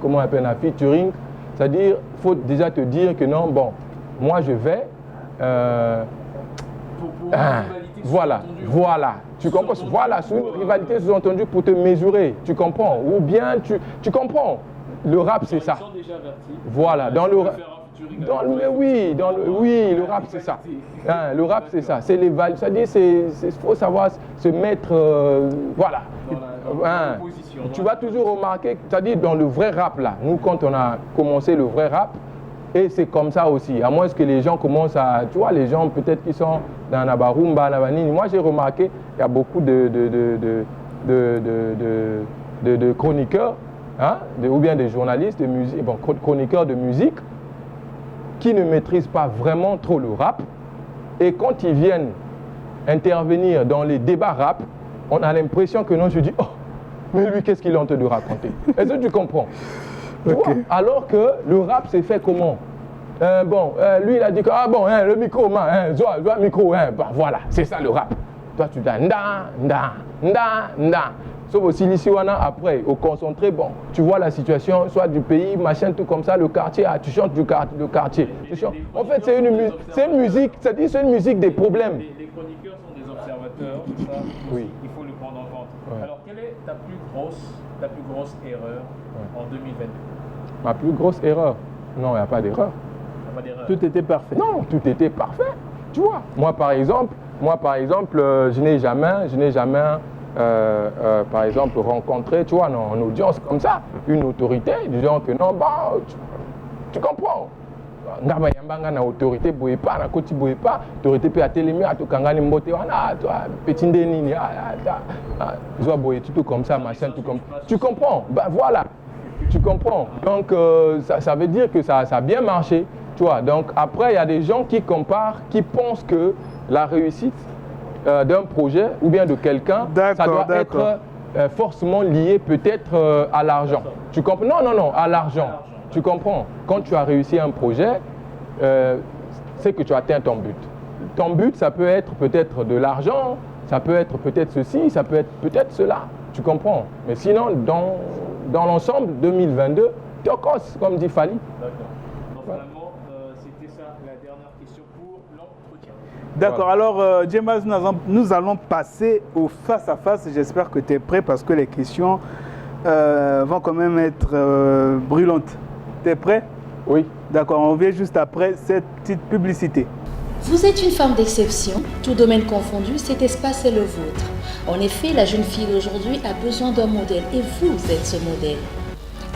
comment on appelle un featuring, c'est-à-dire, il faut déjà te dire que non, bon, moi je vais... Pour une rivalité Voilà, voilà. Tu comprends? Voilà, c'est une rivalité sous-entendue pour te mesurer. Tu comprends? Ou bien tu comprends? Le rap, c'est ça. Voilà, oui, le rap, c'est ça. Hein, le rap, c'est ça. C'est les valeurs. C'est-à-dire, il faut savoir se mettre, voilà. Hein, tu vas toujours remarquer, c'est-à-dire dans le vrai rap là, nous quand on a commencé le vrai rap, et c'est comme ça aussi, à moins que les gens commencent à, tu vois, les gens peut-être qui sont dans Nabarumba, Nabanini, moi j'ai remarqué qu'il y a beaucoup de chroniqueurs, hein, ou bien des journalistes de musique, bon, chroniqueurs de musique, qui ne maîtrisent pas vraiment trop le rap, et quand ils viennent intervenir dans les débats rap, on a l'impression que non, je dis, oh, mais lui, qu'est-ce qu'il a honte de raconter? Est-ce que tu comprends? Tu vois? Alors que le rap, c'est fait comment? Lui, il a dit que, ah bon, hein, le micro, le micro, hein, bah, voilà, c'est ça le rap. Toi, tu dis, nda. Sauf aussi, ici, après, au concentré, bon, tu vois la situation, soit du pays, machin, tout comme ça, le quartier, tu chantes le quartier. En fait, c'est une musique, c'est-à-dire c'est une musique des problèmes. Les chroniqueurs sont des observateurs, ça, oui. Il faut le prendre en compte. Ouais. Alors, quelle est ta plus grosse erreur en 2022? Ma plus grosse erreur? Non, il n'y a pas d'erreur. Tout était parfait. Non, tout était parfait. Tu vois, moi par exemple, je n'ai jamais, par exemple, rencontré, tu vois, en audience comme ça, une autorité disant que non, bah, tu comprends. Na autorité boye pas, na koti boye pas, autorité peut atteler à tout kangani mbote wana, toi petit nini, zoa boye tout comme ça, machin, tout comme. Tu comprends? Ben voilà. Tu comprends? Donc ça veut dire que ça a bien marché, tu vois. Donc après il y a des gens qui comparent, qui pensent que la réussite d'un projet ou bien de quelqu'un, ça doit être forcément lié peut-être à l'argent. Tu comprends? Non, à l'argent. Tu comprends? Quand tu as réussi un projet, c'est que tu as atteint ton but. Ton but, ça peut être peut-être de l'argent, ça peut être peut-être ceci, ça peut être peut-être cela. Tu comprends? Mais sinon, dans l'ensemble, 2022, Tokos, comme dit Fali. D'accord. Donc finalement, c'était ça la dernière question pour l'entretien. D'accord, alors Djemaz, nous allons passer au face-à-face. J'espère que tu es prêt parce que les questions vont quand même être brûlantes. Tu es prêt? Oui. D'accord, on vient juste après cette petite publicité. Vous êtes une femme d'exception, tout domaine confondu, cet espace est le vôtre. En effet, la jeune fille d'aujourd'hui a besoin d'un modèle et vous êtes ce modèle.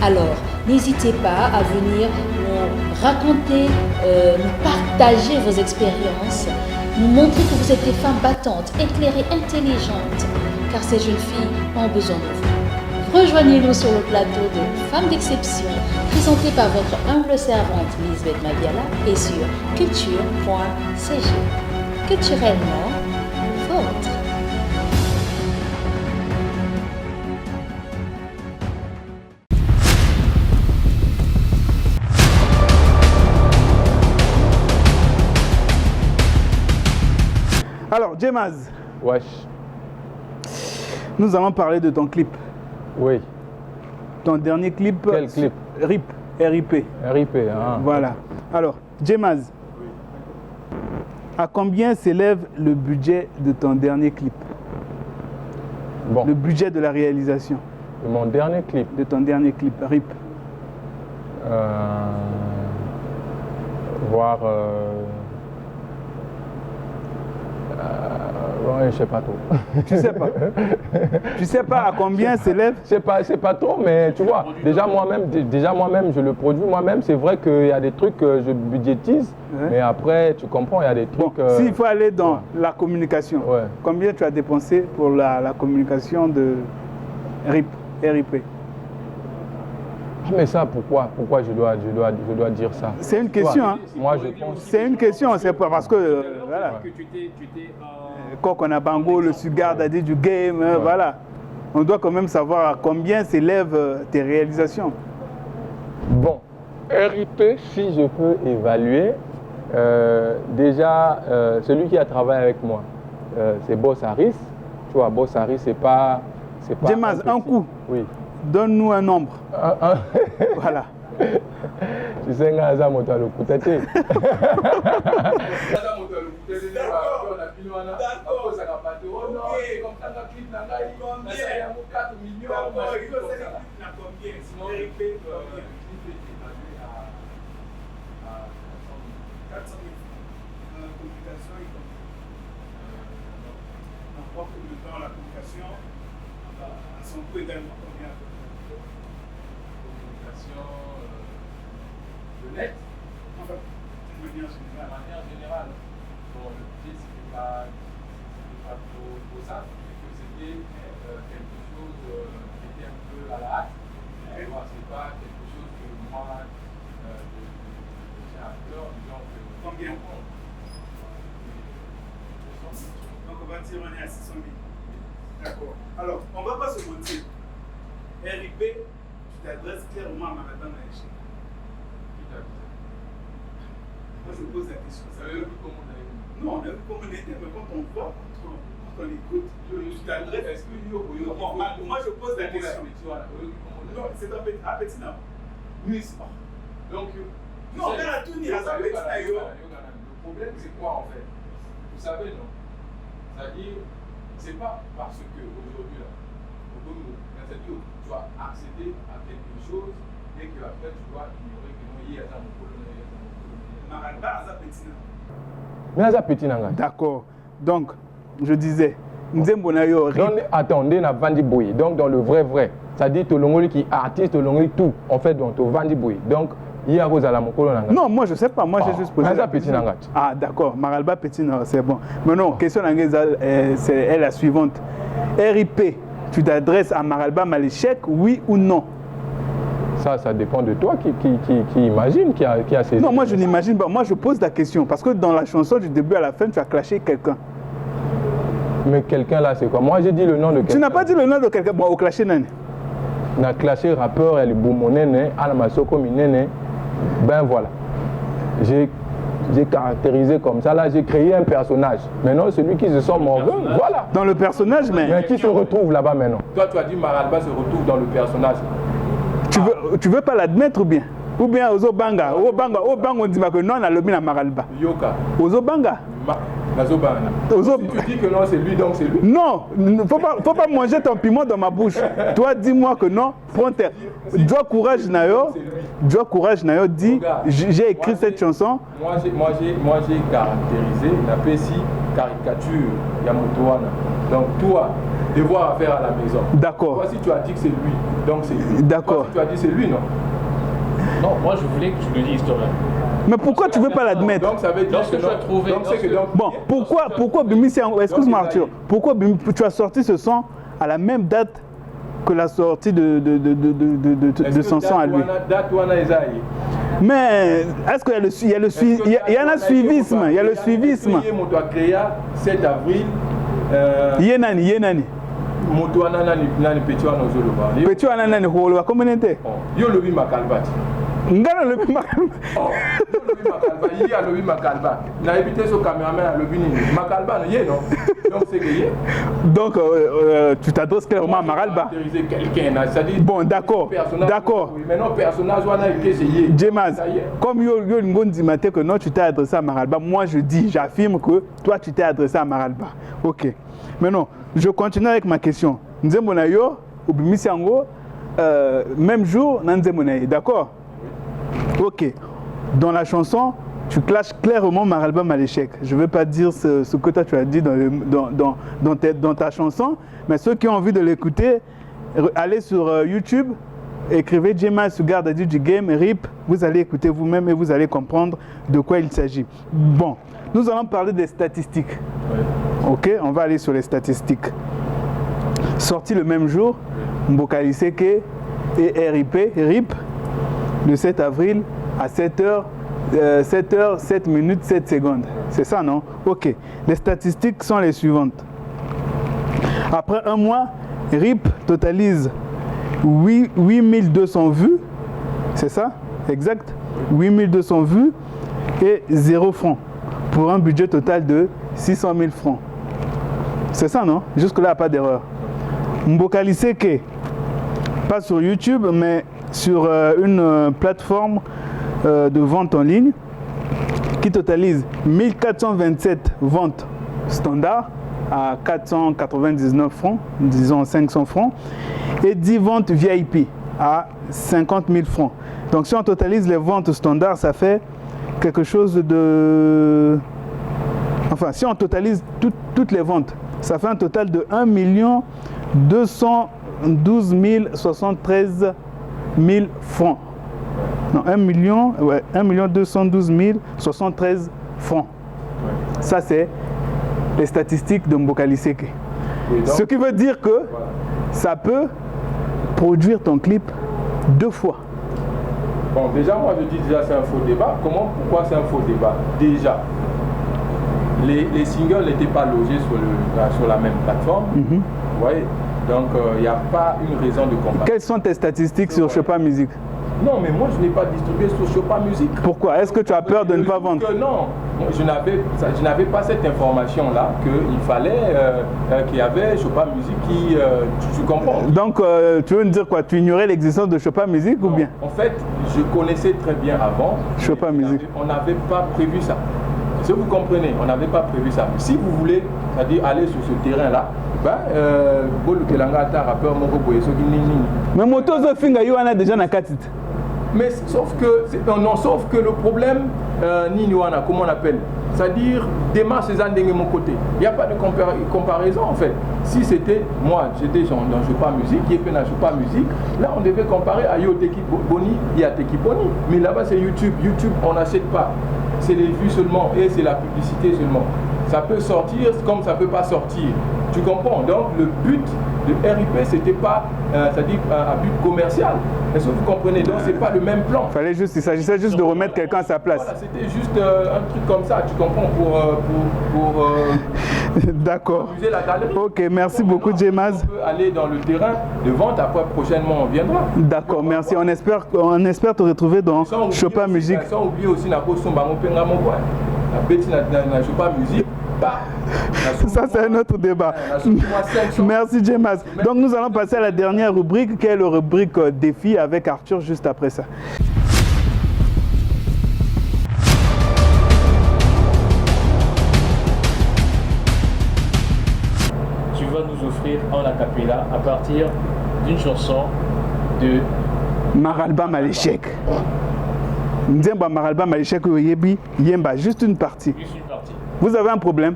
Alors, n'hésitez pas à venir nous raconter, nous partager vos expériences, nous montrer que vous êtes des femmes battantes, éclairées, intelligentes, car ces jeunes filles ont besoin de vous. Rejoignez-nous sur le plateau de Femmes d'exception, présenté par votre humble servante Lisbeth Mabiala et sur culture.cg. Culturellement vôtre. Alors, Djemaz. Wesh. Nous allons parler de ton clip. Oui. Ton dernier clip. Quel clip? RIP. RIP. RIP, hein. Voilà. Alors, Djemaz. Oui. À combien s'élève le budget de ton dernier clip? Bon. Le budget de la réalisation. De mon dernier clip? De ton dernier clip, RIP. Voir... ouais, je sais pas trop. Tu sais pas? Tu sais pas à combien s'élève? C'est pas trop, mais tu vois, déjà moi-même, je le produis moi-même. C'est vrai qu'il y a des trucs que je budgétise, ouais. Mais après, tu comprends, il y a des trucs... Bon, s'il faut aller dans la communication, ouais. Combien tu as dépensé pour la communication de RIP? Mais ça, pourquoi je dois dire ça? C'est une question, hein? Moi, je pense... C'est une question, c'est pas parce que... voilà. Quand on a Bango, le Sugar Daddy du game, ouais. Voilà. On doit quand même savoir à combien s'élèvent tes réalisations. Bon, RIP, si je peux évaluer, déjà, celui qui a travaillé avec moi, c'est Boss Harris. Tu vois, Boss Harris, c'est pas Djemaz, un coup. Oui. Donne-nous un nombre. Voilà. Tu sais, Ngaza Motalo Koutate. tanga clip na ngai nasala yango 4 millions na combien sinon RIP combien 400 000 francs. Communication et on voit que le temps, la communication, à son coût également combien? Communication de net. Enfin, d'une manière générale. De manière générale, bon, le budget, c'était pas trop ça, que c'était quelque chose qui était un peu à la hâte. C'est pas quelque chose que moi, j'ai à cœur, disons que. Combien? Donc on va dire on est à 600 000. D'accord. Alors, on ne va pas se mentir. RIP, tu t'adresses clairement à Maradona Maléchek. Moi je pose la question. Ça veut dire comment on a eu? Non, on a vu comment on était, mais quand on voit, quand on écoute, tu t'adresses. Est-ce que moi je pose la question. Non, c'est un petit nom. Oui, donc, non, on a tout mis à sa petite ailleurs. Le problème, c'est quoi en fait? Vous savez, non? C'est-à-dire, c'est pas parce qu'aujourd'hui, là, c'est-à-dire, tu dois accéder à quelque chose et qu'après, tu dois ignorer que non, il y a un petit. D'accord. Donc, je disais, Nzembonayo. Attends, on est dans Vandi Boy. Donc, dans le vrai. C'est-à-dire, Tolongoli qui est artiste, Tolongoli tout. En fait, dans Vandi Boy. Donc, il y a Rosa Lamokolo. Non, moi je sais pas. Moi j'ai juste posé. Ah, d'accord. Maralba Petit, c'est bon. Mais non, question c'est la suivante. RIP, tu t'adresses à Maralba Maléchek, oui ou non? Ça dépend de toi qui imagine, qui a saisi. Non, moi je n'imagine pas. Moi je pose la question. Parce que dans la chanson, du début à la fin, tu as clashé quelqu'un. Mais quelqu'un là, c'est quoi? Moi j'ai dit le nom de quelqu'un. Tu n'as pas dit le nom de quelqu'un. Bon, au clashé, nani? On a clashé rappeur, elle est Boumonene, Alamasoko Minene. Ben voilà. J'ai caractérisé comme ça. Là, j'ai créé un personnage. Maintenant, celui qui se sent mauvais, voilà. Dans le personnage, mais qui se retrouve là-bas maintenant? Toi, tu as dit Maralba se retrouve dans le personnage. Tu veux pas l'admettre ou bien? Ou bien Ozo Banga, on dit que non, on a le bien à Maralba. Yoka. Ozo Banga. Si tu dis que non, c'est lui, donc c'est lui. Non, faut pas manger ton piment dans ma bouche. Toi, dis-moi que non. Prends tes. Joie Courage Nayo dit j'ai écrit cette chanson. Moi j'ai caractérisé la PSI caricature Yamotoana. Donc toi, devoir à faire à la maison. D'accord. Toi, si tu as dit que c'est lui, donc c'est lui. D'accord. Si tu as dit c'est lui, non. Non, moi je voulais que tu le dises toi-même. Mais pourquoi tu ne veux pas l'admettre? Donc ça veut dire que tu as trouvé. Bon, pourquoi Bimi, excuse-moi Arthur, pourquoi Bimi, tu as sorti ce son à la même date que la sortie de son son à lui? Mais est-ce qu'il y a le suivisme? Il y a le suivisme. Il y a le suivisme. Tu as créé 7 avril. Yenani. Motoana nani petit wana ozoloba. Petit wana nani holoba communauté. Yo lobi makalbati. Ngana lobi makalba. Lobi makalba, yi a lobi makalba. Na éviter ce caméraman à lobi nini. Makalba non yé non. Donc c'est que yé. Donc tu t'adresses clairement à Maralba. Quelqu'un, c'est-à-dire. Bon, d'accord. Maintenant personnage wana que c'est yé. Djemaz, comme yo ngondi maté que non tu t'es adressé à Maralba, moi j'affirme que toi tu t'es adressé à Maralba. OK. Maintenant, je continue avec ma question. Nzembonayo, Obimisiango, même jour, Nzembonayo, d'accord? Ok. Dans la chanson, tu clashes clairement Maralba Maléchek. Je ne veux pas dire ce que toi tu as dit dans ta chanson, mais ceux qui ont envie de l'écouter, allez sur YouTube, écrivez Djemaz Sugar du Game, RIP, vous allez écouter vous-même et vous allez comprendre de quoi il s'agit. Bon, nous allons parler des statistiques. Oui. Ok, on va aller sur les statistiques. Sorti le même jour, Mboka Liseke et RIP, le 7 avril à 7h, 7 minutes, 7 secondes. C'est ça, non? Ok. Les statistiques sont les suivantes. Après un mois, RIP totalise 8200 vues. C'est ça? Exact? 8200 vues et 0 francs. Pour un budget total de 600 000 francs. C'est ça, non? Jusque-là, pas d'erreur. Mboka Liseke, pas sur YouTube, mais sur une plateforme de vente en ligne qui totalise 1427 ventes standard à 499 francs, disons 500 francs, et 10 ventes VIP à 50 000 francs. Donc si on totalise les ventes standards, ça fait quelque chose de... Enfin, si on totalise toutes les ventes, ça fait un total de 1 212 073 000 francs. Non, 1 212 073 francs. Ça, c'est les statistiques de Mbokali Seke. Ce qui veut dire que ça peut produire ton clip 2 fois. Bon, déjà, moi, je dis déjà c'est un faux débat. Pourquoi c'est un faux débat? Déjà, les singles n'étaient pas logés sur la même plateforme. Vous voyez? Donc, il n'y a pas une raison de comparer. Quelles sont tes statistiques sur Chopin Music? Non, mais moi, je n'ai pas distribué sur Chopin Music. Pourquoi? Est-ce que tu as peur de ne pas vendre? Non, je n'avais pas cette information-là qu'il fallait qu'il y avait Chopin Music qui... tu comprends? Donc, tu veux me dire quoi? Tu ignorais l'existence de Chopin Music ou bien? En fait, je connaissais très bien avant. Chopin Music. On n'avait pas prévu ça. Si vous comprenez, on n'avait pas prévu ça. Si vous voulez, c'est-à-dire aller sur ce terrain-là, mais Motozo Finga, il y en a déjà dans 4 titres. Mais sauf que le problème, comment on appelle? C'est-à-dire, démarche ces années de mon côté. Il n'y a pas de comparaison en fait. Si c'était moi, j'étais dans Chopin Music, qui est fait dans Chopin Music, là on devait comparer à Yoteki Boni et à Teki Boni. Mais là-bas c'est YouTube. YouTube, on n'achète pas. C'est les vues seulement et c'est la publicité seulement. Ça peut sortir comme ça ne peut pas sortir. Tu comprends? Donc le but de RIP, c'était pas, c'est-à-dire un but commercial. Est-ce que vous comprenez? Donc c'est pas le même plan. Il s'agissait juste de remettre quelqu'un à sa place. Voilà, c'était juste un truc comme ça, tu comprends, pour d'accord. amuser la galerie. Ok, merci beaucoup, Djemaz. On peut aller dans le terrain de vente, après prochainement on viendra. D'accord, merci. On espère te retrouver dans Chopin Music. Sans oublier aussi la Chopin Music. Ça, c'est un autre débat. Merci, Djemaz. Donc, nous allons passer à la dernière rubrique, qui est la rubrique défi avec Arthur, juste après ça. Tu vas nous offrir en acapella à partir d'une chanson de Maralba Maleshek. Nzemba Maralba Maleshek Yebi Yemba, juste une partie. Vous avez un problème?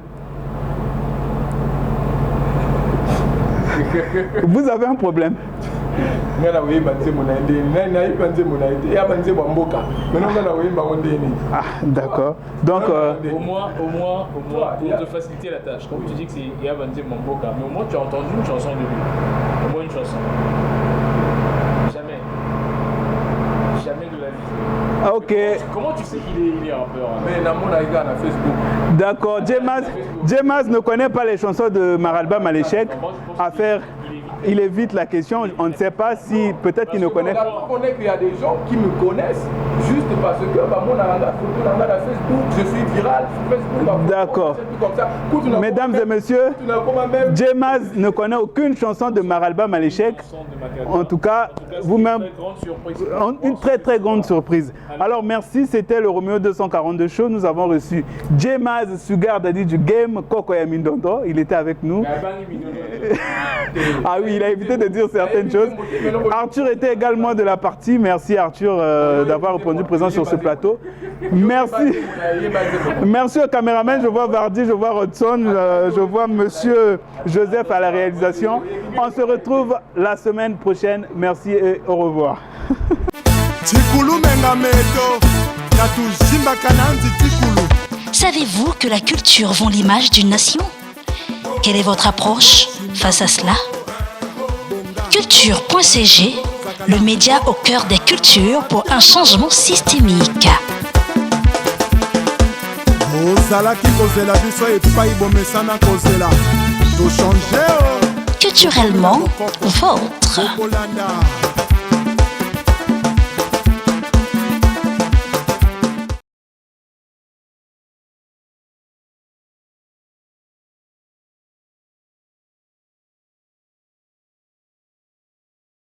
Vous avez un problème? Ah, d'accord. Donc, au moins, pour te faciliter la tâche, comme tu dis que c'est Yabanze Mamboka, mais au moins tu as entendu une chanson de lui. Au moins une chanson. Jamais de la vie. Ah, ok. Comment tu sais qu'il est rappeur? Mais dans mon avis, à Facebook. D'accord. Djemaz ne connaît pas les chansons de Maralba Maleshek. Il évite la question. On ne sait pas si peut-être qu'il ne connaît pas. On connaît qu'il y a des gens qui me connaissent juste parce que mon Facebook, je suis viral sur Facebook. D'accord. Mesdames et messieurs, Djemaz ne connaît aucune chanson de Maralba Maleshek. En tout cas, vous-même, une très très grande surprise. Alors merci, c'était le Roméo 242 Show. Nous avons reçu Djemaz Sugar Daddy du game Koko Yamindondo. Il était avec nous. Ah oui, il a évité de dire certaines choses. Arthur était également de la partie. Merci Arthur d'avoir répondu présent sur ce plateau. Merci. Merci au caméraman. Je vois Vardy, je vois Rodson, je vois Monsieur Joseph à la réalisation. On se retrouve la semaine prochaine. Merci et au revoir. Savez-vous que la culture vend l'image d'une nation? Quelle est votre approche face à cela? Culture.cg, le média au cœur des cultures pour un changement systémique. Culturellement vôtre.